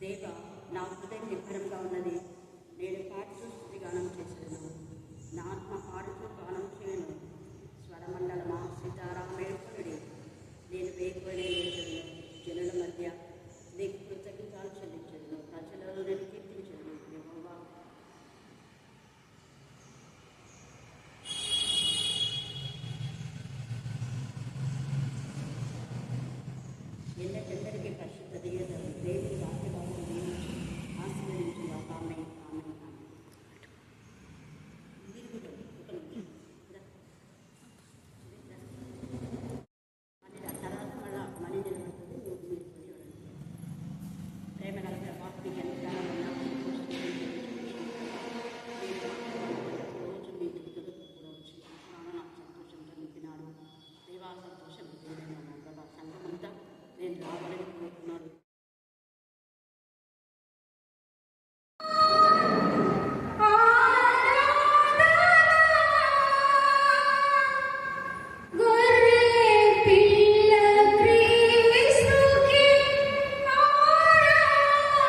దేవ, నా హృదయం నిబ్బరంగా ఉన్నది. నేను పాడుతూ స్తుతి గానం చేసేదను. నా ఆత్మ పాడుతూ గానం చేయను. స్వరమండలమా సీతారామ మేల్కొనుడి. నేను వేకువనే లేచెదను. జనుల మధ్య నీకు కృతజ్ఞతలు చెల్లించెదను. ప్రజలలో నేను కీర్తించెదను. యెహోవా ఎందరికెందరికీ పరిశుద్ధ దియ్యదలు దేవుని వాక్యభావం నియమించి ఆశీర్వదించిన ఆమె ఆమె ఆమె. తర్వాత మళ్ళా మనీ నిలబడుతుంది. మీరు ప్రేమ గల ప్రభావం రోజు మీ దుఃఖతో కూడా వచ్చి నాకు సంతోషంతో నింపినాడు. దేవా సంతోషం ప్రభా సంఘమంతా నేను రావాలని కోరుకున్నాను. పిల్ల ప్రేమిస్తుకి ఆరాధన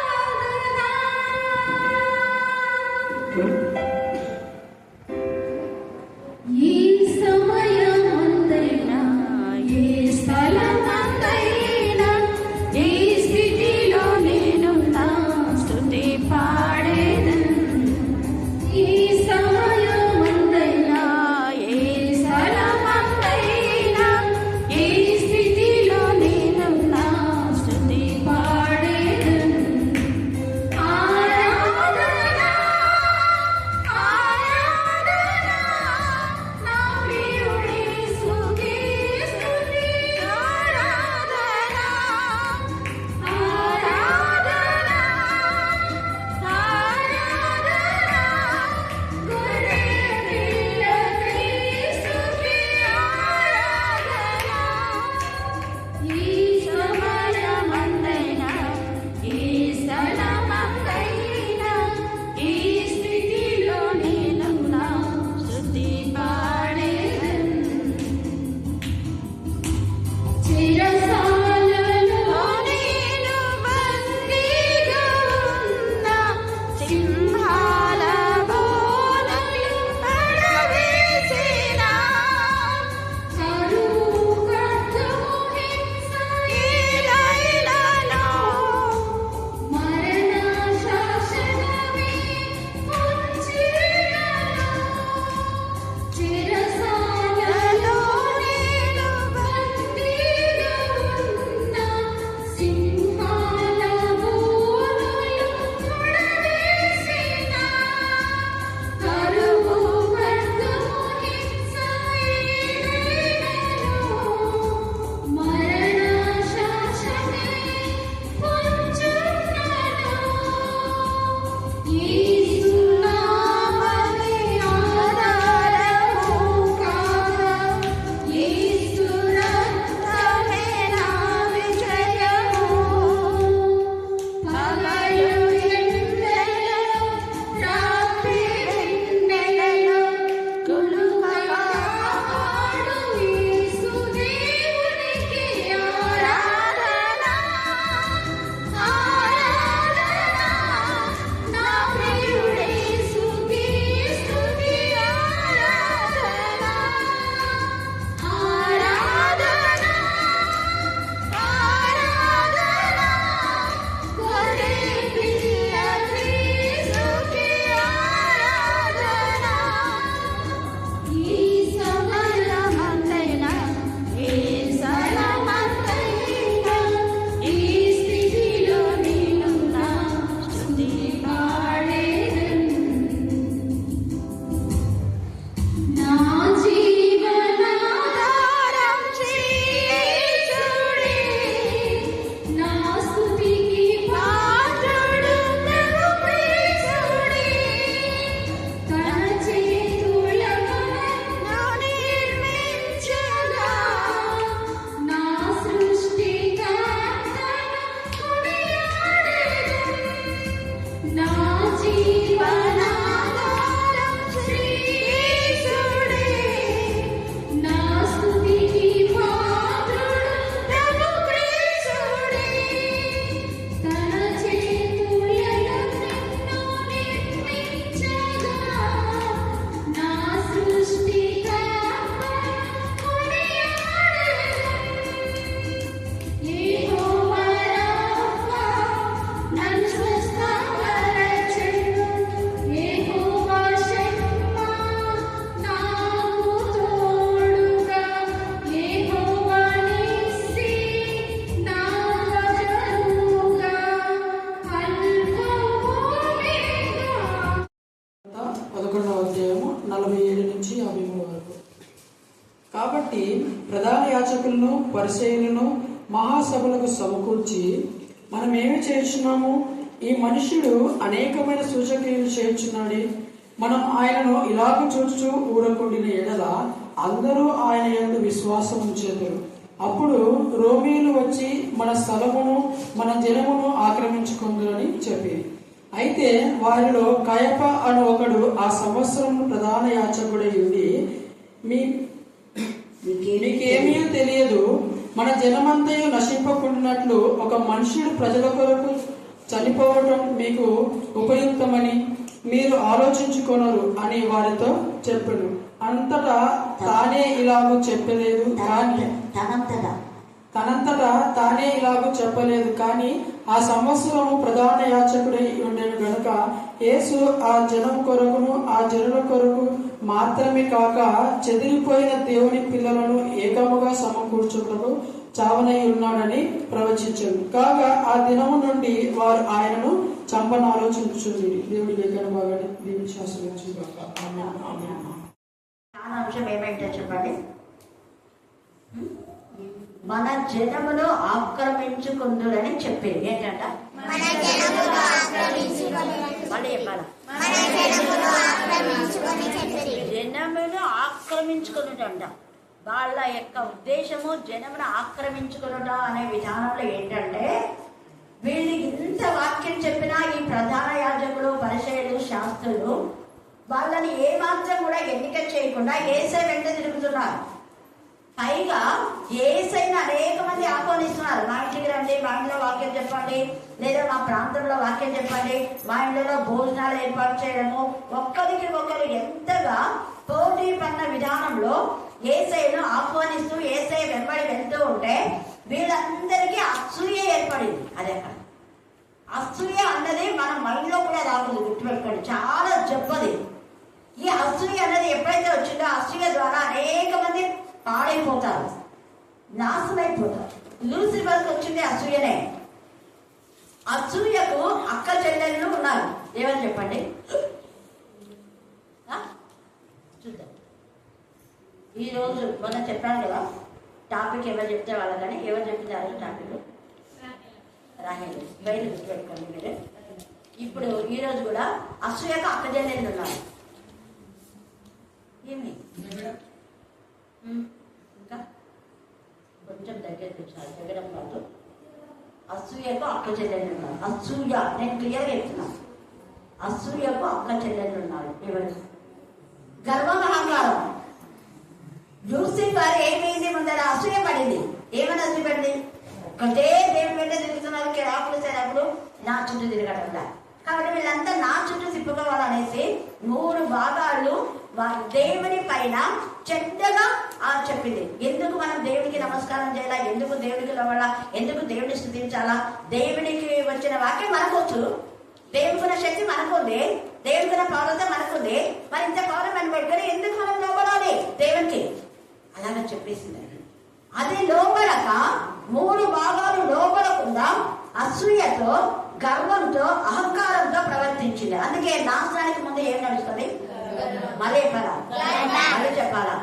చక్రవర్తి ప్రధాన యాజకులను పరిసయ్యులను మహాసభలకు సమకూర్చి, మనమేమి చేస్తున్నాము? ఈ మనుష్యుడు అనేకమైన సూచక్రియలు చేయుచున్నాడు. మనం ఆయనను ఇలాగ చూచుచూ ఊరకుండిన ఎడల అందరూ ఆయన యందు విశ్వాసం ఉంచెదరు. అప్పుడు రోమీయులు వచ్చి మన స్థలమును మన జనమును ఆక్రమించుకుందరని చెప్పి, అయితే వారిలో కయప అను ఒకడు ఆ సంవత్సరం ప్రధాన యాజకుడై ఉండి, మీకేమీ తెలియదు, మన జనమంతయు నశింపకుండానట్లు ఒక మనుష్యుడు ప్రజల కొరకు చనిపోవటం మీకు ఉపయుక్తమని మీరు ఆలోచించుకొనరు అని వారితో చెప్పాను. అంతటా తానే ఇలాగూ చెప్పలేదు కానీ తనంతటా తానే ఇలాగూ చెప్పలేదు కానీ ఆ సంవత్సరము ప్రధాన యాజకుడై ఉండేను గనుక యేసు ఆ జనం కొరకును ఆ జనుల కొరకు మాత్రమే కాక చెదిరిపోయిన దేవుని పిల్లలను ఏకముగా సమకూర్చుటకు చావనై ఉన్నాడని ప్రవచించాడు. కాగా ఆ దినము నుండి వారు ఆయనను చంపను ఆలోచించుంది. దేవుడి దగ్గర బాగా దీవించాల్సిన అంశం ఏమైతే చెప్పండి. మన జనమును ఆక్రమించుకుందురని చెప్పింది. ఏంటంట? మళ్ళీ చెప్పాలా? జనమును ఆక్రమించుకున్నటంట. వాళ్ళ యొక్క ఉద్దేశము జనమును ఆక్రమించుకునుట అనే విధానంలో ఏంటంటే, వీళ్ళు ఇంత వాక్యం చెప్పినా ఈ ప్రధాన యాజకులు పరిసయ్యులు శాస్త్రులు వాళ్ళని ఏమాత్రం కూడా ఎన్నిక చేయకుండా యేసయ్య వెంట తిరుగుతున్నారు. పైగా యేసయ్యని అనేక మంది ఆహ్వానిస్తున్నారు. మా ఇంటికి రండి, మా ఇంట్లో వాక్యం చెప్పండి, లేదా మా ప్రాంతంలో వాక్యం చెప్పండి, మా ఇంట్లో భోజనాలు ఏర్పాటు చేయడము, ఒక్కరికి ఒకరు ఎంతగా పోటీ పన్న విధానంలో యేసయ్యను ఆహ్వానిస్తూ యేసయ్య వెంబడి వెళ్తూ ఉంటే వీళ్ళందరికీ అసూయ ఏర్పడింది. అదే అసూయ అన్నది మన మైండ్లో కూడా రాకూడదు, గుర్తుపెట్టుకోండి, చాలా చెప్పది. ఈ అసూయ అన్నది ఎప్పుడైతే వచ్చిందో అసూయ ద్వారా అనేక మంది పాడైపోతారు, నాశనైపోతారు. లూసిఫర్కి వచ్చింది అసూయనే. అసూయకు అక్క చెల్లెళ్ళు ఉన్నారు. ఏమని చెప్పండి చూద్దాం. ఈరోజు మనం చెప్పాను కదా టాపిక్, ఎవరు చెప్తే వాళ్ళు కానీ ఎవరు చెప్తే ఆ టాపిక్ రాహేలు బయలు గుర్తుపెట్టుకోండి మీరు. ఇప్పుడు ఈరోజు కూడా అసూయకు అక్క చెల్లెళ్ళు ఉన్నారు. ఏమి ఇంకా కొంచెం దగ్గరికి వచ్చారు, జగడం కాదు. అసూయకు అక్క చెల్లెళ్ళు ఉన్నారు. అసూయ నేను క్లియర్గా చెప్తున్నాను. అసూయకు అక్క చెల్లెళ్ళు ఉన్నారు. ఎవరు? గర్వం, అహంకారం. లూసిఫర్ ఏమైంది? ముందర అసూయ పడింది. ఏమని అసూయ పడింది? ఒకటే దేవుడి మీద తిరుగుతున్నారు, కిరాకులు సేనప్పుడు నా చుట్టూ తిరగడం. కాబట్టి వీళ్ళంతా నా చుట్టూ తిప్పుకోవాలనేసి 3 భాగాలు దేవుని పైన చెడ్డగా చెప్పింది. ఎందుకు మనం దేవునికి నమస్కారం చేయాలా, ఎందుకు దేవునికి లవ్వాలా, ఎందుకు దేవుని స్థుతించాలా, దేవునికి వచ్చిన వాక్యం మనకొచ్చు, దేవుకున్న శక్తి మనకుంది, దేవుకున్న పౌరత మనకుంది, మరి ఇంత పౌరం మనం పెట్టుకుని ఎందుకు మనం లోబడాలి దేవునికి? అలాగా చెప్పేసింది. అది లోబడక 3 భాగాలు లోబడకుండా అసూయతో, గర్వంతో, అహంకారంతో ప్రవర్తించింది. అందుకే నాశనానికి ముందు ఏం నడుస్తుంది? మళ్ళీ చెప్పాలా?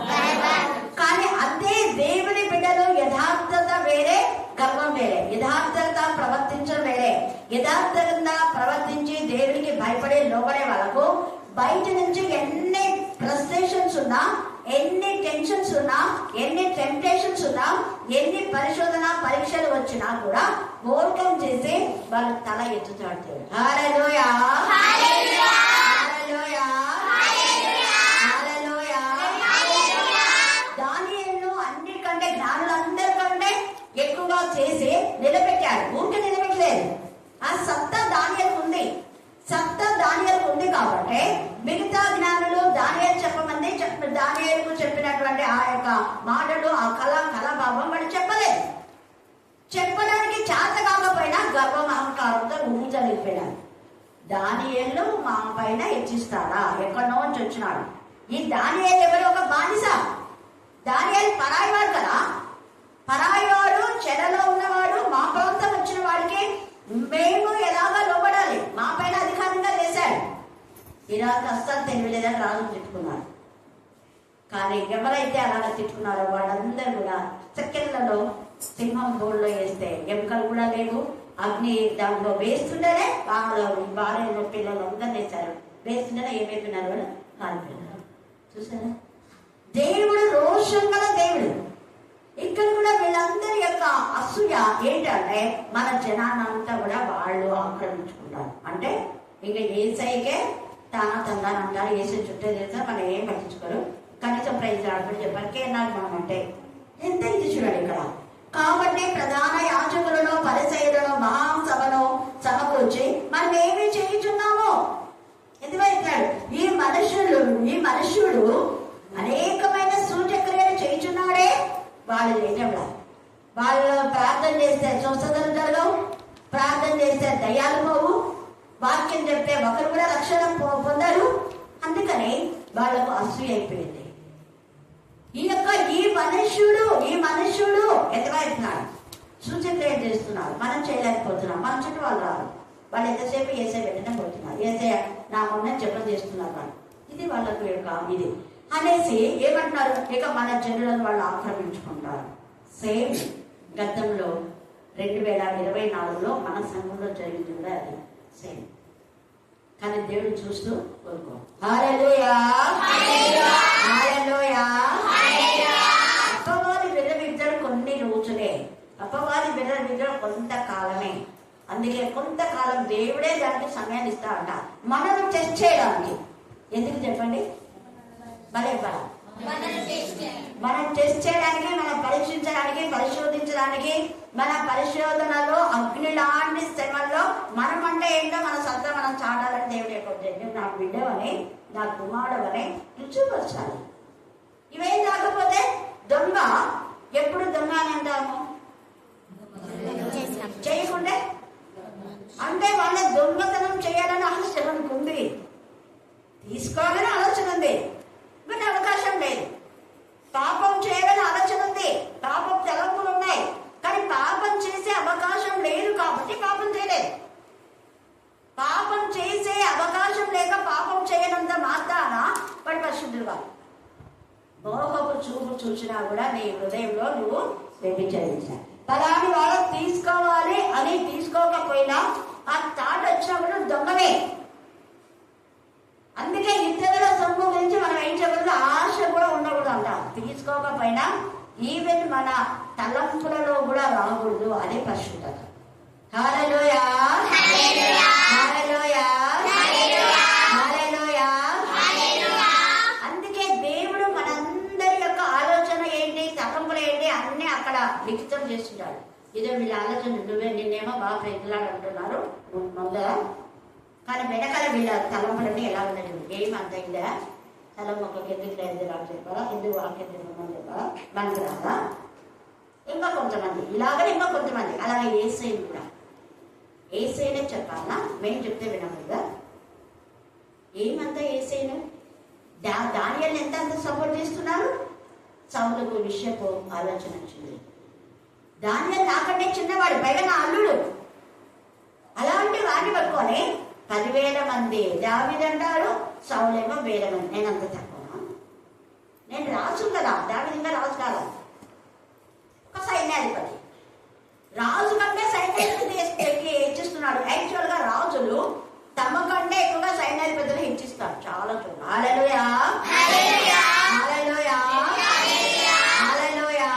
కానీ అదే దేవుని బిడ్డలు యథార్థత వేరే, గర్వం వేరే. యథార్థత ప్రవర్తించడం వేరే. యథార్థంగా ప్రవర్తించి దేవునికి భయపడే లోబడే వాళ్ళకు బయట నుంచి ఎన్ని ఫ్రస్ట్రేషన్స్ ఉన్నా, ఎన్ని టెన్షన్స్ ఉన్నా, ఎన్ని టెంప్టేషన్స్ ఉన్నా, ఎన్ని పరిశోధన పరీక్షలు వచ్చినా కూడా ఓవర్కమ్ చేసి వాళ్ళు తల ఎత్తుతాడు. హల్లెలూయా, హల్లెలూయా, హల్లెలూయా, హల్లెలూయా. దానియేలును అన్నిటికంటే జ్ఞానులందరికంటే ఎక్కువగా చేసి నిలబెట్టాడు. ఊరికి నిలబెట్టలేదు. ఆ సత్తా దానియేలుకు ఉంది. సత్తా దానియేలుకు ఉంది కాబట్టి మిగతా జ్ఞానులు దానియేలు దానియేలుకు చెప్పినటువంటి ఆ యొక్క మాటలు, ఆ కళాభావం వాడు చెప్పలేదు. చెప్పడానికి చేత కాకపోయినా గర్వం, అహంకారంతో ఊహించలేకపోయినాడు. దానియేలు మా పైన హెచ్చిస్తాడా? ఎక్కడో నుంచి వచ్చినాడు. ఈ దానియేలు ఎవరు? ఒక బానిస. దానియేలు పరాయివాడు కదా. పరాయివాడు, చెరలో ఉన్నవాడు, మా ప్రాంతం వచ్చిన వాడికి మేము ఎలాగా లోబడాలి, మా పైన అధికారంగా చేశాడు. ఇలా అస్సలు తెలియలేదని రాజు తిట్టుకున్నాడు. కానీ ఎవరైతే అలాగ తిట్టుకున్నారో వాళ్ళందరూ కూడా సెకండ్లలో సింహం బోర్డులో వేస్తే ఎముకలు కూడా లేవు. అగ్ని దాంట్లో వేస్తుంటేనే వాళ్ళ భార్య పిల్లలు అందరూ వేశారు. వేస్తుంటేనే ఏమైపోయినారు వాళ్ళు కాలిపోయినారు. చూసారా, దేవుడు రోషం గల దేవుడు. ఇక్కడ కూడా వీళ్ళందరి యొక్క అసూయ ఏంటంటే మన జనాన్నంతా కూడా వాళ్ళు ఆక్రమించుకుంటారు. అంటే ఇంకా ఏసైకే తానా అంటారు, ఏసై చుట్టూ చేస్తారు, మనం ఏం పట్టించుకోరు. కనీసం ప్రైజ్ ఆడుకుని చెప్పారు కేనాడు మనం అంటే ఎంత ఇది చూడండి ఇక్కడ. కాబట్టి ప్రధాన యాజకులను పరిసయ్యులను మహాసభను సమకూర్చి మనం ఏమి చేయుచున్నామో ఎందుకంటే ఈ మనుష్యుడు అనేకమైన సూచక్రియలు చేయుచున్నాడే. వాళ్ళు చేయటంలా, వాళ్ళు ప్రార్థన చేస్తే స్వస్థతలు జరగవు, ప్రార్థన చేస్తే దయ్యాలు పోవు, వాక్యం చెప్తే ఒకరు కూడా రక్షణ పొందరు. అందుకని వాళ్ళకు అసూయ అయిపోయింది. ఈ మనుష్యుడు ఎంతవైపున్నాడు, సూచక్రియ చేస్తున్నారు, మనం చేయలేకపోతున్నాం, మన చుట్టూ వాళ్ళు రారు, వాళ్ళు ఎంతసేపు ఏసై వెంటనే పోతున్నారు, ఏసై నా మొన్న జపం చేస్తున్నారు వాళ్ళు. ఇది వాళ్ళకు యొక్క ఇది అనేసి ఏమంటున్నారు, ఇక మన జనులను వాళ్ళు ఆక్రమించుకుంటారు. సేమ్ గతంలో 2024లో మన సంఘంలో జరిగింది అది సేమ్. కానీ దేవుడు చూస్తూ కోరుకో. హల్లెలూయా, హల్లెలూయా. అపవాది విర్రవిద్దరు కొన్ని రోజులే, అపవాది విర్రవిద్దరు కొంతకాలమే. అందుకే కొంతకాలం దేవుడే దానికి సమయాన్ని ఇస్తా అంట మనం టెస్ట్ చేయడానికి. ఎందుకు చెప్పండి, భలే బలం మనం టెస్ట్ చేయడానికి, మనం పరీక్షించడానికి, పరిశోధించడానికి, మన పరిశోధనలో అగ్ని లాంటి శ్రమల్లో మనం అంటే ఏంటో మన సత్తా మనం చాటాలని దేవుడు యొక్క నాకు బిడ్డవని, నా కుమారుడవని రుచిపరచాలి. ఇవేం కాకపోతే దొంగ ఎప్పుడు దొంగ అని అంటాము చేయకుండే, అంటే వాళ్ళ దొంగతనం చేయాలని ఆలోచన ఉంది, తీసుకోవాలని ఆలోచన ఉంది, కానీ అవకాశం లేదు. పాపం చేయాలని ఆలోచన ఉంది, పాపం తలంపులు ఉన్నాయి, కానీ పాపం చేసే అవకాశం లేదు కాబట్టి పాపం చేయలేదు. పాపం చేసే అవకాశం లేక పాపం చేయనంత మాత్రాన వాడు పరిశుద్ధుడు కాదు. మోహపు చూపు చూసినా కూడా నీ హృదయంలో నువ్వు వ్యభిచరించాలి. పలాని వాళ్ళు తీసుకోవాలి అని తీసుకోకపోయినా ఆ తాట వచ్చినప్పుడు దొంగమే. అందుకే ఇతరుల సొమ్ము గురించి మనం ఏం చేయకూడదు, ఆశ కూడా ఉండకూడదు అంటాం. తీసుకోకపోయినా ఈవెన్ మన తలంపులలో కూడా రాకూడదు, అదే పరిశుద్ధత. హల్లెలూయా, హల్లెలూయా, హల్లెలూయా. అందుకే దేవుడు మనందరి యొక్క ఆలోచన ఏంటి, తలంపులు ఏంటి అన్ని అక్కడ లిఖితం చేస్తున్నాడు. ఇదే వీళ్ళ ఆలోచన, నువ్వే నిన్నేమో బాగా ప్రజలాడు అంటున్నారు ముందర, కానీ వెనకాల వీళ్ళ తలంపులన్నీ ఎలా ఉన్నాయి, ఏం అంతైందా, తలం మొక్కకి ఎందుకు లేదు రాదు చెప్పారా, ఎందుకు వాక్యం చెప్పమని చెప్పారా, మనకు రాదా. ఇంకా కొంతమంది ఇలాగనే, ఇంకా కొంతమంది అలాగే ఏసైని కూడా ఏసైనే చెప్పాలా, మేము చెప్తే వినకూడదా. ఏమంతా ఏసైను దానియల్ని ఎంత అంత సపోర్ట్ చేస్తున్నారు. సౌలుకు విషయపు ఆలోచన వచ్చింది. దానియల్ నాకంటే చిన్నవాడు, పైగా నా అల్లుడు. అలాంటి వాడిని పట్టుకొని 10,000 మంది దావీదు అంటారు, సౌలేమో 1000 మంది. నేను అంత తక్కువ, నేను రాజు కదా, దావీదు ఇంకా రాజు కాదా, ఒక సైన్యాధిపతి. రాజు కంటే సైన్యాధిపతి హెచ్చిస్తున్నాడు. యాక్చువల్ గా రాజులు తమ కంటే ఎక్కువగా సైన్యాధిపతులు హెచ్చిస్తారు. చాలా చూడండి. హల్లెలూయా, హల్లెలూయా, హల్లెలూయా, హల్లెలూయా.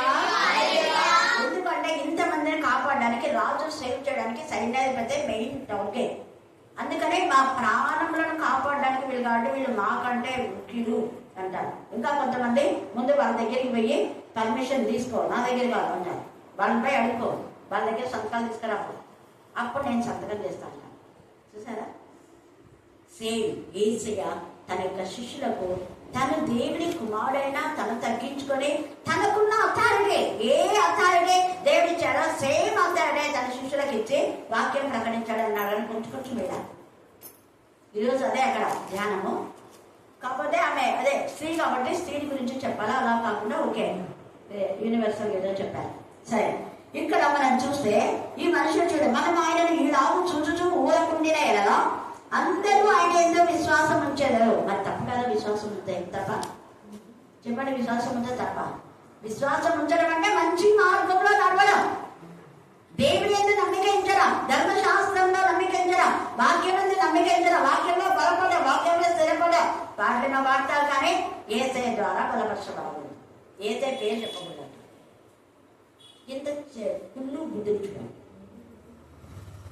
ఎందుకంటే ఇంతమందిని కాపాడడానికి, రాజు సేవ్ చేయడానికి సైన్యాధిపతి మెయిన్ టార్గెట్. అందుకనే మా ప్రాణములను కాపాడడానికి వీళ్ళు కాబట్టి వీళ్ళు మాకంటే ముఖ్యులు అంటారు. ఇంకా కొంతమంది ముందు వాళ్ళ దగ్గరికి పోయి పర్మిషన్ తీసుకో, నా దగ్గర కాదు అంటారు. వాళ్ళపై అడుక్కో, వాళ్ళ దగ్గర సంతకాలు తీసుకురాకు, అప్పుడు నేను సంతకం చేస్తాను. చూసారా, సేమ్ యేసయ్య తన యొక్క శిష్యులకు తను దేవుని కుమారుడైనా తను తగ్గించుకొని తనకున్న అథారిటీ, ఏ అథారిటీ దేవుడి ఇచ్చాడో సేమ్ అథారిటీ తన శిష్యులకు ఇచ్చి వాక్యం ప్రకటించాడు అన్నాడని కొంచెం మీద. ఈరోజు అదే అక్కడ ధ్యానము. కాకపోతే ఆమె అదే స్త్రీ కాబట్టి స్త్రీ గురించి చెప్పాలా, అలా కాకుండా ఓకే యూనివర్సల్ ఏదో చెప్పారు. సరే, ఇక్కడ మనం చూస్తే ఈ మనుషులు చూడ మనం ఆయనను ఈలాగు చూచుచూ ఊరకుండినా ఎలా అందరూ ఆయన ఏదో విశ్వాసం ఉంచారు. మరి తప్ప కదా విశ్వాసం ఉంటే తప్ప చెప్పండి, విశ్వాసం ఉంచడం తప్ప? విశ్వాసం ఉంచడం అంటే మంచి మార్గంలో నడవడం, దేవుని యందు నమ్మిక ఉంచడం, ధర్మశాస్త్రంలో నమ్మిక ఉంచడం, వాక్యం యందు నమ్మిక ఉంచడం, వాక్యంలో బలపడ, వాక్యంలో స్థిరపడ, వాటిని వాడతారు కానీ యేసయ్య ద్వారా బలపరచబడదు. యేసయ్య పేరు చెప్పకూడదు. ఇంత కుళ్ళు బుద్ధించడం,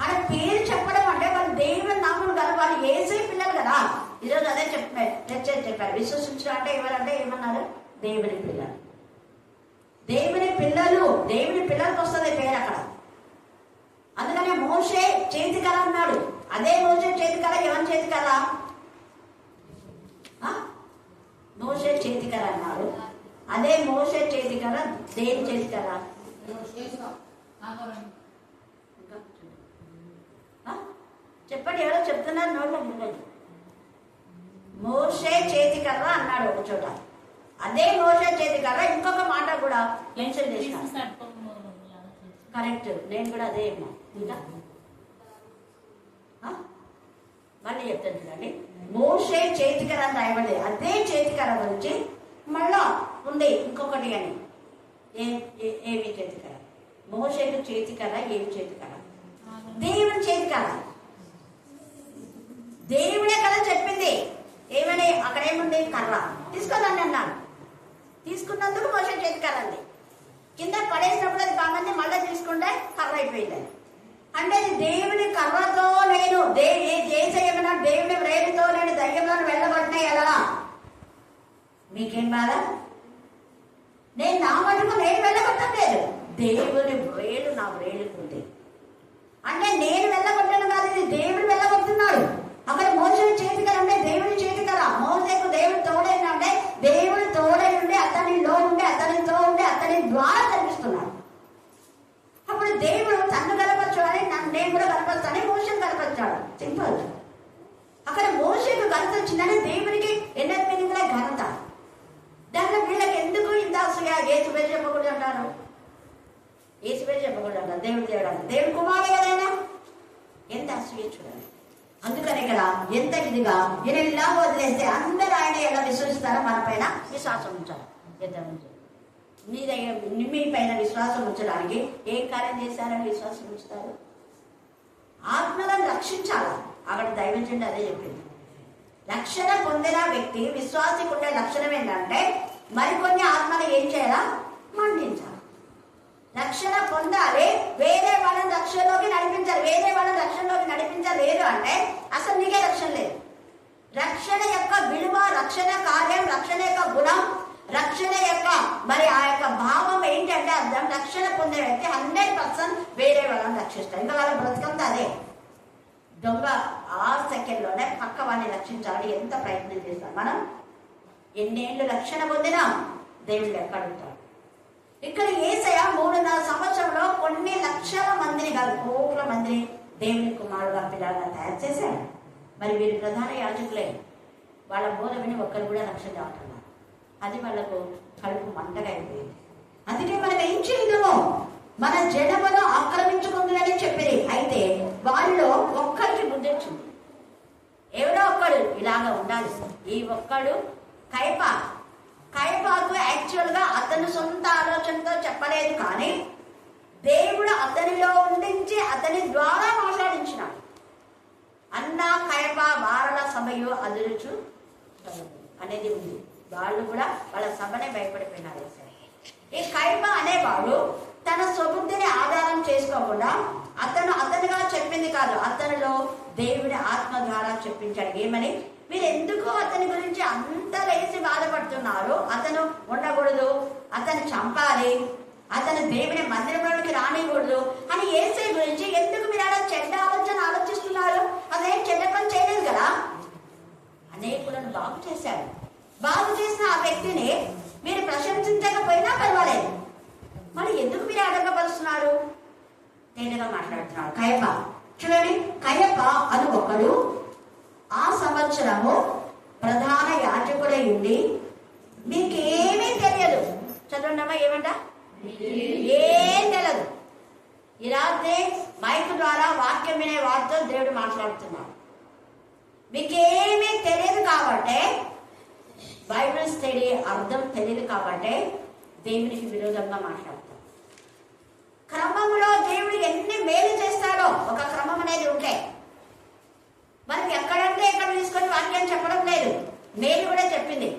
ఆయన పేరు చెప్పడం అంటే వాళ్ళు దేవుని నామం కదా, వాళ్ళు యేసయ్య పిల్లలు కదా. ఈరోజు అదే చెప్పారు. విశ్వసించడం అంటే ఎవరంటే ఏమన్నారు? దేవుని పిల్లలు. దేవుని పిల్లలు, దేవుని పిల్లలకు వస్తుంది పేరు అక్కడ. అందుకనే మోషే చేతికర అన్నాడు. అదే మోషే చేతికర ఎవరి చేతికర? మోషే చేతికర అన్నాడు. అదే మోషే చేతికర దేని చేతికర? చెప్పండి, ఎవరో చెప్తున్నారు నోట్లో ఉండదు. మోషే చేతికర్ర అన్నాడు ఒక చోట. అదే మోషే చేతికర్ర ఇంకొక మాట కూడా మెన్షన్ చేసిన. కరెక్ట్, నేను కూడా అదే ఇంకా మళ్ళీ చెప్తాను చూడండి. మోషే చేతికర్ర అని రాయబడి అదే చేతికర్ర గురించి మళ్ళా ఉంది ఇంకొకటి అని. ఏమి చేతికర్ర? మోషేకు చేతికర్ర ఏమి చేతికర్ర? దేవుని చేతికర్ర. దేవుడే కదా చెప్పింది. ఏమని అక్కడ ఏముంది? కర్ర తీసుకోదండి అన్నాను. తీసుకున్నందుకు మోషే చేతికర్ర అంది. కింద పడేసినప్పుడు అది బాగుంది, మళ్ళీ తీసుకుంటే కర్ర అయిపోయింది. అంటే దేవుని కర్రతో నేను ఏమన్నా దేవుని వ్రేలితో నేను దయ్యంలో వెళ్ళబడినాయి ఎలా? మీకేం బాధ? నేను నా మటుకు నేను వెళ్ళగొట్టలేదు, దేవుని వ్రేలు నా వ్రేలుకుంది. అంటే నేను వెళ్ళగొట్టాను కాదు, ఇది దేవుడు వెళ్ళగొడుతున్నాడు. అక్కడ మోసే చేతికర అంటే దేవుని చేతికర. మోసేకు దేవుడు తోడైందంటే దేవుడు తోడై ఉండి అతనిలో ఉండి అతనితో ఉండి అతని ద్వారా కనిపిస్తున్నాడు. అప్పుడు దేవుడు తన్ను కనపరచాలని నేను కూడా కనపరుస్తానని మోసేకు కనపరిచాడు. సింపుల్. అక్కడ మోసేకు ఘనత వచ్చిందని దేవునికి 8 ఘనత. దాంట్లో వీళ్ళకి ఎందుకు ఇంత అసూయ? ఏసు పేరు చెప్పకూడదు అంటారు. ఏసు పేరు చెప్పకూడదు అంటారు. దేవుడు దేవుడు కుమారుడు కదైనా ఎంత అసూయ చూడండి. అందుకని ఇక్కడ ఎంత ఇదిగా ఈయన ఇలా వదిలేస్తే అందరూ ఆయన ఎలా విశ్వసిస్తారో మన పైన విశ్వాసం ఉంచాలి. నీ దగ్గర మీ పైన విశ్వాసం ఉంచడానికి ఏం కార్యం చేశారని విశ్వాసం ఉంచుతారు? ఆత్మలను రక్షించాలి. అక్కడ దైవజనుడు అదే చెప్పింది. రక్షణ పొందిన వ్యక్తి విశ్వాసికి ఉండే లక్షణం ఏంటంటే మరికొన్ని ఆత్మలు ఏం చేయాలా? మండించాలి. రక్షణ పొందాలి, వేరే వాళ్ళని రక్షణలోకి నడిపించాలి. వేరే వాళ్ళని రక్షణలోకి నడిపించలేదు అంటే అసలు నీకే రక్షణ లేదు. రక్షణ యొక్క విలువ, రక్షణ కార్యం, రక్షణ యొక్క గుణం, రక్షణ యొక్క మరి ఆ యొక్క భావం ఏంటంటే అర్థం, రక్షణ పొందే వ్యక్తి 100% వేరే వాళ్ళని రక్షిస్తారు. ఇంకా వాళ్ళ బ్రతకంతా అదే. దొంగ 6 సెకండ్లోనే పక్క వాడిని రక్షించాలని ఎంత ప్రయత్నం చేస్తాం మనం. ఎన్నేళ్ళు రక్షణ పొందినా దేవుడు ఎక్కడుంటాడు. ఇక్కడ యేసయ్య 3.5 సంవత్సరంలో కొన్ని లక్షల మందిని కాదు, కోట్ల మందిని దేవుని కుమారుడుగా పిల్లలుగా తయారు చేశాడు. మరి వీరు ప్రధాన యాజకులే. వాళ్ళ బోధ విని ఒక్కరు కూడా రక్షణ అవుతున్నారు. అది వాళ్ళకు కడుపు మంటగా అయిపోయింది. అందుకే మనం ఏం చేయలేము, మన జనమును ఆక్రమించుకుందని చెప్పింది. అయితే వారిలో ఒక్కరికి బుద్ధి వచ్చింది. ఎవరో ఒక్కడు ఇలాగ ఉండాలి. ఈ ఒక్కడు కయపాకు యాక్చువల్ గా అతను సొంత ఆలోచనతో చెప్పలేదు, కానీ దేవుడు అతనిలో ఉండించి అతని ద్వారా మాట్లాడించినాడు. అన్న కయప వారల సభయు అదురుచు అనేది ఉంది. వాళ్ళు కూడా వాళ్ళ సభనే భయపడిపోయినారు. ఈ కయప అనేవాడు తన స్వబుద్ధిని ఆధారం చేసుకోకుండా అతనుగా చెప్పింది కాదు, అతనిలో దేవుని ఆత్మ ద్వారా చెప్పించాడు. ఏమని? మీరు ఎందుకు అతని గురించి అంత లేచి బాధపడుతున్నారు? అతను ఉండకూడదు, అతను చంపాలి, అతను దేవుని మందిరంలోకి రానికూడదు అని యేసే గురించి ఎందుకు మీరు అలా చెడ్డ ఆలోచన ఆలోచిస్తున్నారు? అదేం చెడ్డ పని చేయలేదు కదా. అనేకులను బాగు చేశాడు. బాగు చేసిన ఆ వ్యక్తిని మీరు ప్రశంసించకపోయినా పర్వాలేదు, మరి ఎందుకు మీరు ఆటంకపరుస్తున్నారు? తేలిగా మాట్లాడుతున్నాడు. కయప చూడండి, కయప అని ఒకడు ఆ సంవత్సరము ప్రధాన యాజకుడై ఉండి మీకేమీ తెలియదు. చదవండమ్మా, ఏమంట? ఏం తెలియదు. ఈ రాత్రి మైక్ ద్వారా వాక్యం వినే వారితో దేవుడు మాట్లాడుతున్నాడు. మీకేమీ తెలియదు కాబట్టి బైబిల్ స్టడీ అర్థం తెలియదు కాబట్టి దేవునికి విరోధంగా మాట్లాడతాం. క్రమంలో దేవుడు ఎన్ని మేలు చేస్తాడో ఒక క్రమం అనేది ఉంటే మనకి ఎక్కడంటే ఎక్కడ తీసుకొని వాక్యం చెప్పడం లేదు. మేలు కూడా చెప్పింది.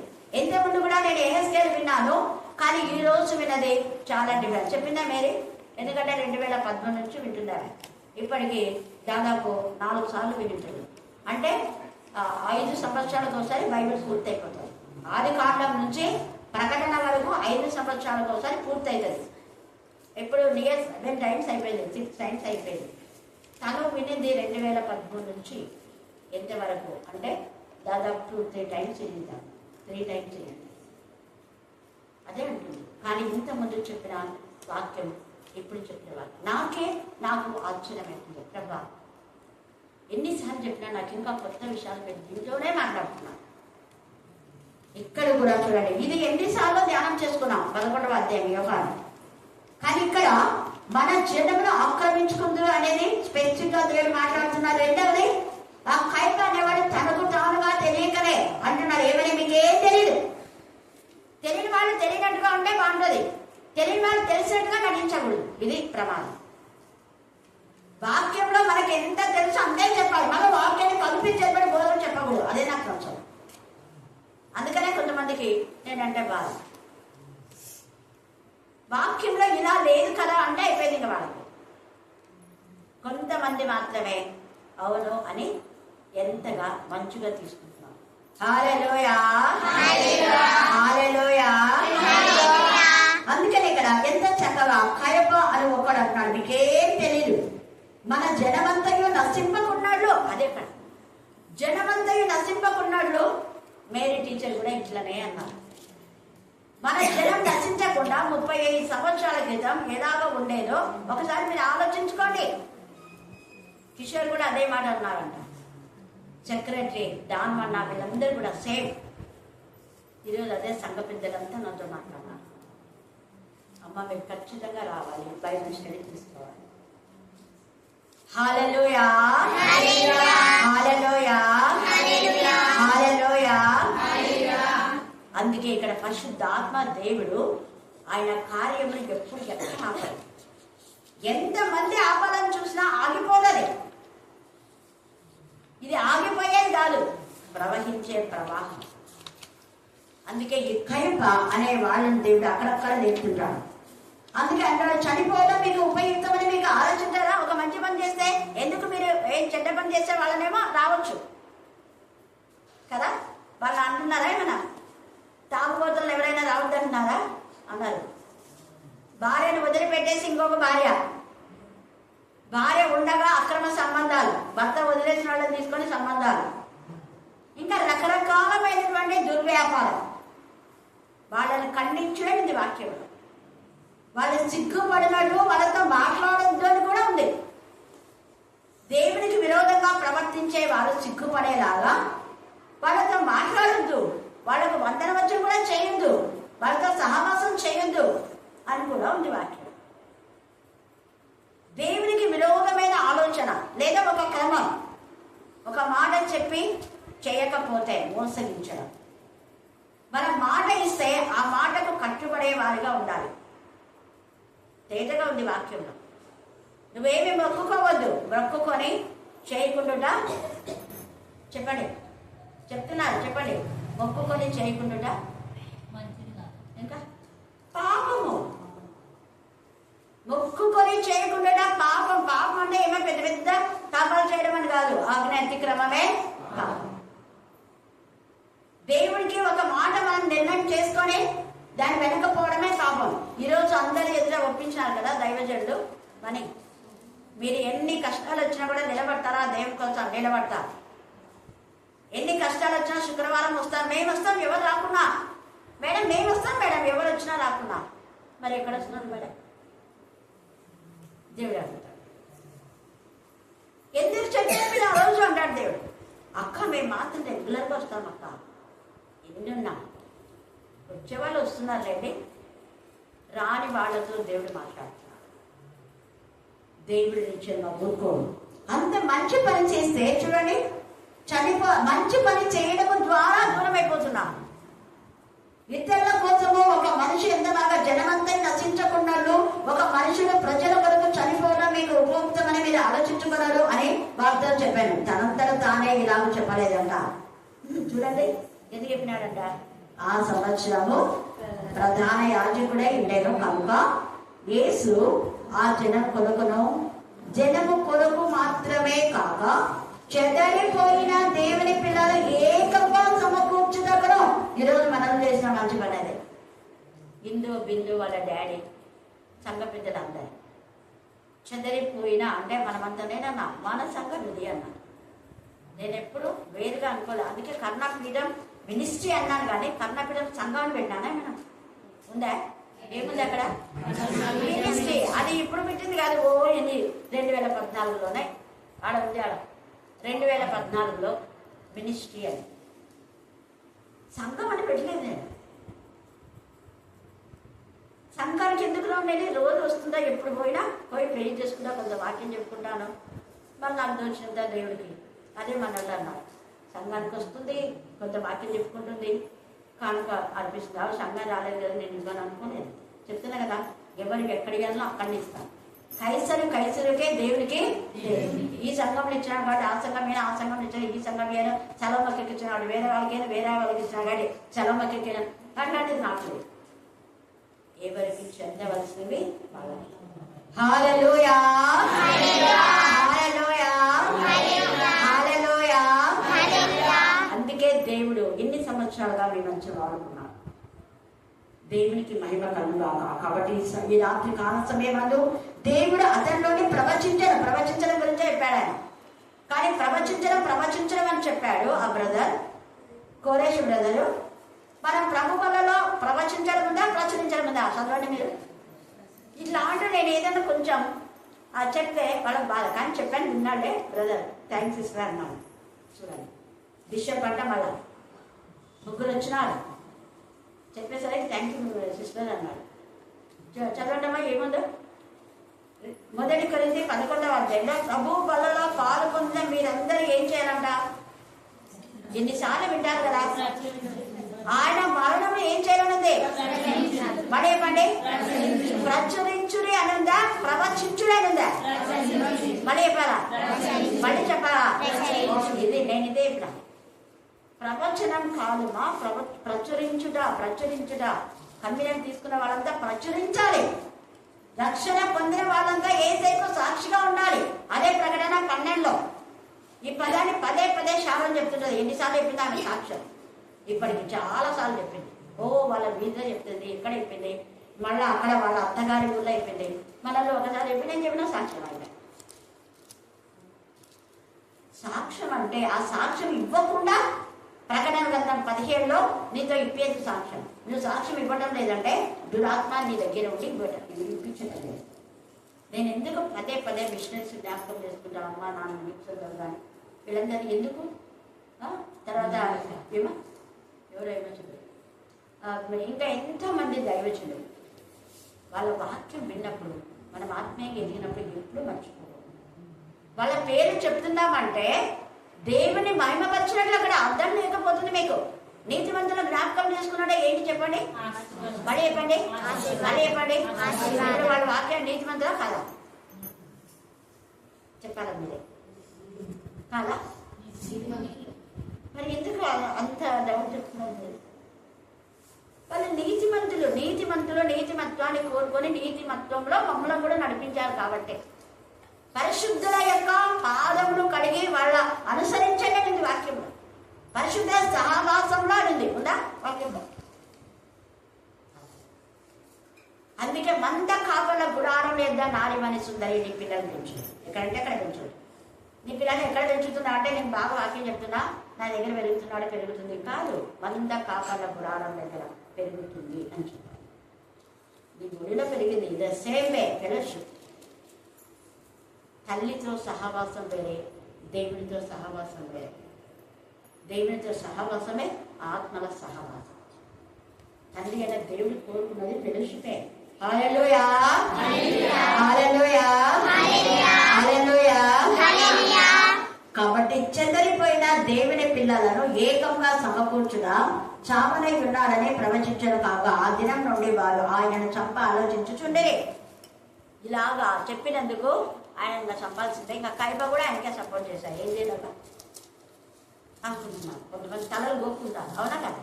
ఇంతకుముందు కూడా నేను ఎహెస్కేలు విన్నాను, కానీ ఈ రోజు విన్నది చాలా డిఫరెంట్. చెప్పిందా మేరీ? ఎందుకంటే 2013 నుంచి వింటున్నారు. ఇప్పటికి దాదాపు 4 సార్లు వింటుంది. అంటే 5 సంవత్సరాలకు ఒకసారి బైబిల్ పూర్తయిపోతుంది. ఆది కాండం నుంచి ప్రకటన వరకు 5 సంవత్సరాలకు ఒకసారి పూర్తవుతుంది. ఇప్పుడు నియర్ 7 టైమ్స్ అయిపోయింది, 6 టైమ్స్ అయిపోయింది. తను వినింది 2013 నుంచి ఎంతవరకు అంటే దాదాపు 2-3 టైమ్స్ వినింటాను. 3 టైమ్స్ వినింది. అదే అంటుంది. కానీ ఇంతకుముందు చెప్పిన వాక్యం, ఇప్పుడు చెప్పిన వాక్యం నాకు ఆశ్చర్యమవుతుంది. ప్రభా ఎన్నిసార్లు చెప్పినా నాకు ఇంకా కొత్త విషయాలు పెట్టి దీంట్లోనే మాట్లాడుతున్నాను. ఇక్కడ కూడా చూడండి, ఇది ఎన్నిసార్లు ధ్యానం చేసుకున్నాం 11వ అధ్యాయం యోహాను. కానీ ఇక్కడ మన జనమును ఆక్రమించుకుందు అనేది స్పెసిఫిక్ గా దేవుడు మాట్లాడుతున్నారు. రెండవది ఆ కైప అనేవాడు తనకు తానుగా తెలియకనే అంటున్నారు. ఏమని మీకేం తెలియదు. తెలియని వాళ్ళు తెలియనట్టుగా ఉంటే బాగుంటుంది, తెలియని వాళ్ళు తెలిసినట్టుగా నటించకూడదు. ఇది ప్రమాదం. వాక్యంలో మనకి ఎంత తెలుసు అంతే చెప్పాలి. మన వాక్యాన్ని కల్పించేపడి బోధన చెప్పకూడదు. అదే నాకు నచ్చదు. అందుకనే కొంతమందికి నేనంటే బాధ. వాక్యంలో ఇలా లేదు కదా అంటే అయిపోయింది ఇంకా వాళ్ళకి. కొంతమంది మాత్రమే అవును అని ఎంతగా మంచిగా తీసుకుంటున్నాం. హల్లెలూయా, హల్లెలూయా. అందుకని ఇక్కడ ఎంత చక్కగా కయప అని ఒకడు అంటున్నాడు, మీకేం తెలీదు, మన జనమంతయు నశింపకున్నాడు. అదే ఇక్కడ జనమంతయు నశింపకున్నాడు. మేరీ టీచర్ కూడా ఇట్లనే అన్నారు. మన జనం నశించకుండా 35 సంవత్సరాల క్రితం ఎలాగో ఉండేదో ఒకసారి మీరు ఆలోచించుకోండి. కిషోర్ కూడా అదే మాట అన్నారంట. సెక్రటరీ డాన్ వన్న వీళ్ళందరూ కూడా సేమ్. ఈరోజు అదే సంఘ పెద్దలంతా నాతో మాట్లాడారు. అమ్మ మీరు ఖచ్చితంగా రావాలి, బైబిల్ స్టడీ తీసుకోవాలి. హల్లెలూయా, హల్లెలూయా, హల్లెలూయా. అందుకే ఇక్కడ పరిశుద్ధాత్మ దేవుడు ఆయన కార్యములు ఎప్పుడు ఎక్కడ ఆపాలి. ఎంతమంది ఆపాలని చూసినా ఆగిపోలేదు. ఇది ఆగిపోయేది కాదు, ప్రవహించే ప్రవాహం. అందుకే ఈ కైప అనే వాళ్ళని దేవుడు అక్కడక్కడ నేర్పుతుంటాడు. అందుకే అంటాడు, చనిపోవడం మీకు ఉపయుక్తమని మీకు ఆలోచించారా? ఒక మంచి పని చేస్తే ఎందుకు మీరు ఏం చెడ్డ పని చేసే వాళ్ళనేమో రావచ్చు కదా. వాళ్ళు అంటున్నారా ఏమన్నా తాగుబోతులు ఎవరైనా రావద్దంటున్నారా? అన్నారు. భార్యను వదిలిపెట్టేసి ఇంకొక భార్య ఉండగా అక్రమ సంబంధాలు, భర్త వదిలేసిన వాళ్ళని తీసుకొని సంబంధాలు, ఇంకా రకరకాలమైనటువంటి దుర్వ్యాపారం. వాళ్ళని ఖండించలేనిది వాక్యంలో. వాళ్ళు సిగ్గుపడినట్టు వాళ్ళతో మాట్లాడద్దు అని కూడా ఉంది. దేవునికి విరోధంగా ప్రవర్తించే వాళ్ళు సిగ్గుపడేలాగా వాళ్ళతో మాట్లాడద్దు, వాళ్ళకు వందన వచ్చి కూడా చేయొద్దు, వాళ్ళతో సహవాసం చేయొద్దు అని కూడా ఉంది వాక్యం. దేవునికి విరోధమైన ఆలోచన లేదా ఒక క్రమం, ఒక మాట చెప్పి చేయకపోతే మోసగించడం. మనం మాట ఇస్తే ఆ మాటకు కట్టుబడే వారిగా ఉండాలి. తేటగా ఉంది వాక్యంలో. నువ్వేమి మొక్కుకోవద్దు, మొక్కుకొని చేయకుండా చెప్పండి, చెప్తున్నారు చెప్పండి. మొక్కుకొని చేయకుండా ఇంకా పాపము. మొక్కుకొని చేయకుండా పాపం. పాపం అంటే ఏమో పెద్ద పెద్ద పాపాలు చేయడం అని కాదు, ఆజ్ఞ అతిక్రమమే పాపం. దేవుడికి ఒక మాట మనం నిర్ణయం చేసుకొని దాన్ని వెనకపోవడమే పాపం. ఈరోజు అందరి ఎదుట ఒప్పించినారు కదా దైవజనుడు అని. మీరు ఎన్ని కష్టాలు వచ్చినా కూడా నిలబడతారా? దేవుని కోసం నిలబడతారు. ఎన్ని కష్టాలు వచ్చినా శుక్రవారం వస్తాం, మేము వస్తాం, ఎవరు రాకున్నా. మేడం మేము వస్తాం మేడం, ఎవరు వచ్చినా రాకున్నా. మరి ఎక్కడ వస్తున్నారు మేడం? దేవుడు అడుగుతాడు. ఎందుకు చెప్పి ఆ రోజు అంటాడు దేవుడు, అక్క మేము మాత్రం రెగ్యులర్గా వస్తాం అక్క, ఎన్ని ఉన్నాం. వచ్చేవాళ్ళు వస్తున్నారులేండి, రాని వాళ్ళతో దేవుడు మాట్లాడుతున్నాడు. దేవుడి నుంచి ఊరుకోడు. అంత మంచి పని చేస్తే చూడండి, మంచి పని చేయడం ద్వారా దూరం అయిపోతున్నాం. ఇతరుల కోసము ఒక మనిషి ఎంత బాగా జనమంతా నశించకున్నట్లు ఒక మనుషుడు ప్రజల కొరకు చనిపోవడం మీకు ఉపయుక్తమని మీరు ఆలోచించుకున్నారు అని వార్తలు చెప్పాను. తనంతట తానే ఇలాగ చెప్పలేదంట. చూడండి ఎందుకు చెప్పినాడంట. ఆ సంవత్సరము ప్రధాన యాజకుడే ఉండేను కనుక యేసు ఆ జనము కొరకు మాత్రమే కాక చెదరిపోయిన దేవుని పిల్లలు ఏకంగా సమకూర్చుదగను. ఈరోజు మనం చేసిన మంచి పని అదే. ఇందు బిందు వాళ్ళ డాడీ సంఘ పెద్దలందరూ చెదరిపోయిన అంటే మనమంతానేనన్నా మన సంఘం ఇది అన్నా. నేను ఎప్పుడు వేరుగా అనుకోలేదు. అందుకే కర్ణపీఠం మినిస్ట్రీ అన్నాను కానీ కర్ణపీఠం సంఘాన్ని పెట్టినానే మనం. ఉందా? ఏముంది అక్కడ? మినిస్ట్రీ. అది ఇప్పుడు పెట్టింది కాదు. 2014లోనే ఆడ ఉంది. ఆడ 2014లో మినిస్ట్రీ అని సంఘం అని పెట్టలేదు. నేను సంఘానికి ఎందుకు ఉండేది? రోజు వస్తుందా, ఎప్పుడు పోయినా పోయి ప్రేర్ చేసుకుంటా, కొంత వాక్యం చెప్పుకుంటాను, మళ్ళీ నాకు దోచినంత దేవుడికి. అదే మన వాళ్ళు అన్నారు. సంఘానికి వస్తుంది, కొంత వాక్యం చెప్పుకుంటుంది, కానుక అర్పిస్తుంది. సంఘం రాలేదు కదా నేను ఇవ్వను అనుకోలేదు. చెప్తున్నా కదా, ఎవరికి ఎక్కడికి వెళ్ళినా అక్కడిని ఇస్తాను. కైసరుకే దేవునికి. ఈ సంఘంలో ఇచ్చినాడు కాబట్టి ఆ సంఘం అయినా, ఆ సంఘంలో ఇచ్చిన ఈ సంఘం అయినా, చలమక్కకి ఇచ్చినాడు వేరే వాళ్ళకైనా, వేరే వాళ్ళకి ఇచ్చినా కానీ చలమక్కకి అట్లాంటిది నాకు. ఎవరికి చెందవలసినవి వాళ్ళకి. హల్లెలూయా, హల్లెలూయా, హల్లెలూయా. అందుకే దేవుడు ఎన్ని సంవత్సరాలుగా మీ మంచి వాడుకున్నాడు. దేవునికి మహిమ కలుగుగాక. కాబట్టి ఈ రాత్రి కాల సమయంలో దేవుడు అతనిలోని ప్రవచించడం గురించే చెప్పాడు ఆయన. కానీ ప్రవచించడం అని చెప్పాడు ఆ బ్రదర్, కోరేష్ బ్రదరు. మనం ప్రభువులలో ప్రవచించడం ఉందా, ప్రచురించడం ఉందా? చదవండి మీరు. ఇట్లా అంటూ నేను ఏదైనా కొంచెం చెప్తే వాళ్ళకి బాధ. కానీ చెప్పాను, విన్నాడే బ్రదర్, థ్యాంక్స్ సిస్టర్ అన్నాను. చూడండి, బిషప్ అంట మళ్ళా ముగ్గురు వచ్చినారు. చెప్పేసరికి థ్యాంక్ యూ సిస్టర్ అన్నాడు. చదవండమ్మా ఏముందో. 1 కొరింథీ 11వ అధ్యాయంలో ప్రభు బలలో పాల్గొన్న మీరందరూ ఏం చేయాలంట? ఎన్నిసార్లు వింటారు కదా, ఆయన మరణం ఏం చేయాలన్నది? మడేపండి ప్రచురించుడి అనుందా, ప్రవచించుడి అనుందా? మళ్ళీ చెప్పాలా? మళ్ళీ చెప్పాలా? ఇది నేను ఇదే ఇప్పుడు ప్రవచనం కాదుమా, ప్రచురించుట. కన్వీనెంట్ తీసుకున్న వాళ్ళంతా ప్రచురించాలి. రక్షణ పొందిన వాళ్ళంతా యేసుకు సాక్షిగా ఉండాలి. అదే ప్రకటన 12లో ఈ పదాన్ని పదే శాపం చెప్తుంటది. ఎన్నిసార్లు చెప్పింది ఆమె సాక్ష్యం? ఇప్పటికి చాలా సార్లు చెప్పింది. వాళ్ళ మీద చెప్తుంది, ఇక్కడ చెప్పింది, మళ్ళీ అక్కడ వాళ్ళ అత్తగారి ఊళ్ళో చెప్పింది, మనలో ఒకసారి చెప్పి నేను చెప్పిన సాక్ష్యం అయితే. సాక్ష్యం అంటే ఆ సాక్ష్యం ఇవ్వకుండా ప్రకటన గ్రంథం 17లో నీతో ఇప్పేది సాక్ష్యం. నువ్వు సాక్ష్యం ఇవ్వడం లేదంటే దురాత్మ నీ దగ్గర ఉండి ఇప్పించడం లేదు. నేను ఎందుకు పదే మిషనరీస్ జ్ఞాపకం చేసుకుంటాను, అమ్మ నాన్న మిక్సర్ కానీ వీళ్ళందరినీ ఎందుకు. తర్వాత ఎవరేమో చెప్పారు, ఇంకా ఎంతోమంది దైవజనులు వాళ్ళ వాక్యం విన్నప్పుడు మనం ఆత్మీయంగా ఎదిగినప్పుడు ఎప్పుడు మర్చిపోవాలి. వాళ్ళ పేరు చెప్తున్నామంటే దేవుని మహిమపరిచినట్లు అక్కడ అర్థం లేకపోతుంది మీకు. నీతిమంతుల జ్ఞాపకం చేసుకున్నాడే ఏంటి చెప్పండి? మళ్ళీ చెప్పండి. వాళ్ళ వాక్యం నీతిమంతులా కాదా? చెప్పాలా మీరే? కాదా? మరి ఎందుకు అంత డౌట్ చెప్తున్నారు? వాళ్ళు నీతిమత్వాన్ని కోరుకొని నీతిమత్వంలో మమ్మల్ని కూడా నడిపించారు. కాబట్టి పరిశుద్ధుల యొక్క పాదములు కడిగి వాళ్ళ అనుసరించండి ఉంది వాక్యంలో. పరిశుద్ధ సహవాసంలో ఉంది, ఉందా వాక్యంలో? అందుకే మంద కాపల గుడారం లేదా నారిమని సుందరి నీ పిల్లలు పెంచు. ఎక్కడంటే అక్కడ పెంచు. నీ పిల్లల్ని ఎక్కడ పెంచుతున్నా అంటే నేను బాగా వాక్యం చెప్తున్నా, నా దగ్గర పెరుగుతున్నాడు పెరుగుతుంది కాదు, మంద కాపల గుడారం దగ్గర పెరుగుతుంది అని చెప్పాను. నీ గుడిలో పెరిగింది. The same way fellowship. తల్లితో సహవాసం వేరే, దేవునితో సహవాసం వేరే. దేవునితో సహవాసమే ఆత్మల సహవాసం. తల్లి అయిన దేవుడు కోరుకున్నది ఫెలోషిపే. హల్లెలూయా, హల్లెలూయా, హల్లెలూయా. కాబట్టి చెదరిపోయిన దేవుని పిల్లలను ఏకంగా సమకూర్చుగా చావనై ఉన్నాడని ప్రవచించను కాగా ఆ దినం నుండి వారు ఆయనను చంప ఆలోచించుచుండిరి. ఇలాగా చెప్పినందుకు ఆయన ఇంకా చంపాల్సిందే. ఇంకా కైప కూడా ఆయనకే సపోర్ట్ చేశారు. ఏం చేయలేక అనుకుంటున్నారు. కొంతమంది తలలు గోక్కుంటారు. అవునా కదా?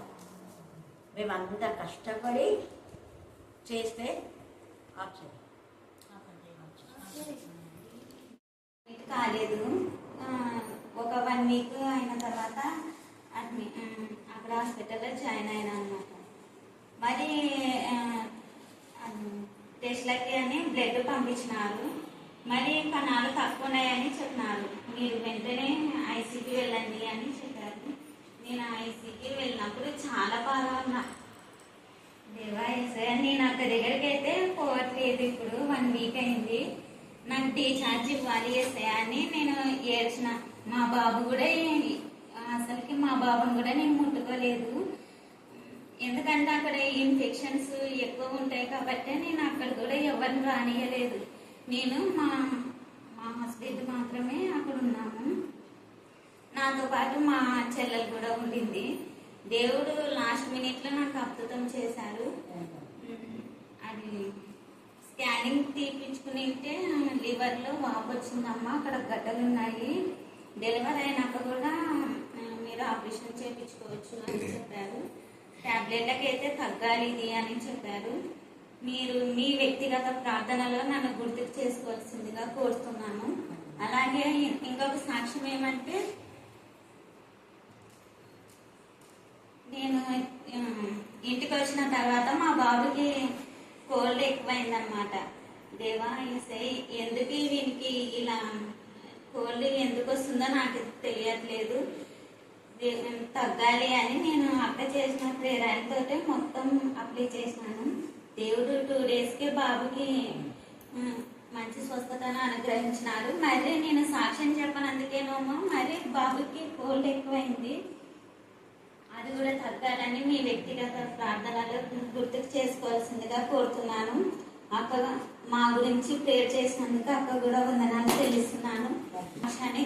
మేమంతా కష్టపడి చేస్తే కాలేదు. ఒక 1 వీక్ అయిన తర్వాత అక్కడ హాస్పిటల్లో జాయిన్ అయినా అనమాట. మరి టెస్ట్లకి అని బ్లడ్ పంపించినారు. మరి కణాలు తక్కువ ఉన్నాయని చెప్పినారు. మీరు వెంటనే ఐసీకి వెళ్ళండి అని చెప్పారు. నేను ఐసీకి వెళ్ళినప్పుడు చాలా బాగా ఉన్నా. దేవా ఏసయ్య, నేను అక్కడ దగ్గరికి అయితే పోవట్లేదు. ఇప్పుడు 1 వీక్ అయింది. నాకు డిశ్చార్జ్ ఇవ్వాలి ఏసయ్య అని నేను ఏడ్చిన. మా బాబు కూడా అసలుకి మా బాబుని కూడా నేను ముట్టుకోలేదు. ఎందుకంటే అక్కడ ఇన్ఫెక్షన్స్ ఎక్కువ ఉంటాయి కాబట్టి నేను అక్కడ కూడా ఎవరిని రానియలేదు. నేను మా హస్బెండ్ మాత్రమే అక్కడ ఉన్నాము. నాతో పాటు మా చెల్లెలు కూడా ఉండింది. దేవుడు లాస్ట్ మినిట్లో నాకు అద్భుతం చేశారు. అది స్కానింగ్ తీపించుకునింటే లివర్లో వాపు వచ్చిందమ్మా, అక్కడ గడ్డలు ఉన్నాయి. డెలివరీ అయినాక కూడా మీరు ఆపరేషన్ చేయించుకోవచ్చు అని చెప్పారు. టాబ్లెట్లకి అయితే తగ్గాలి ఇది అని చెప్పారు. మీరు మీ వ్యక్తిగత ప్రార్థనలో నన్ను గుర్తుకు చేసుకోవాల్సిందిగా కోరుతున్నాను. అలాగే ఇంకొక సాక్ష్యం ఏమంటే, నేను ఇంటికి వచ్చిన తర్వాత మా బాబుకి కోల్డ్ ఎక్కువైందనమాట. దేవా ఎందుకు వీనికి ఇలా కోల్డ్ ఎందుకు వస్తుందో నాకు తెలియట్లేదు, తగ్గాలి అని నేను అప్లై చేసిన ప్రేరణతో మొత్తం అప్లై చేసినాను. దేవుడు 2 డేస్కి బాబుకి మంచి స్వస్థతను అనుగ్రహించినారు. మరి నేను సాక్ష్యం చెప్పనందుకేనేమో మరి బాబుకి కోల్డ్ ఎక్కువైంది. అది కూడా తగ్గాలని మీ వ్యక్తిగత ప్రార్థనలు గుర్తుకు చేసుకోవాల్సిందిగా కోరుతున్నాను. అక్క మా గురించి ప్రేర్ చేసినందుకు అక్క కూడా వందనాలు చెల్లిస్తున్నాను.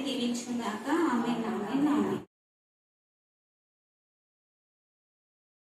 దీవించుగాక. ఆమె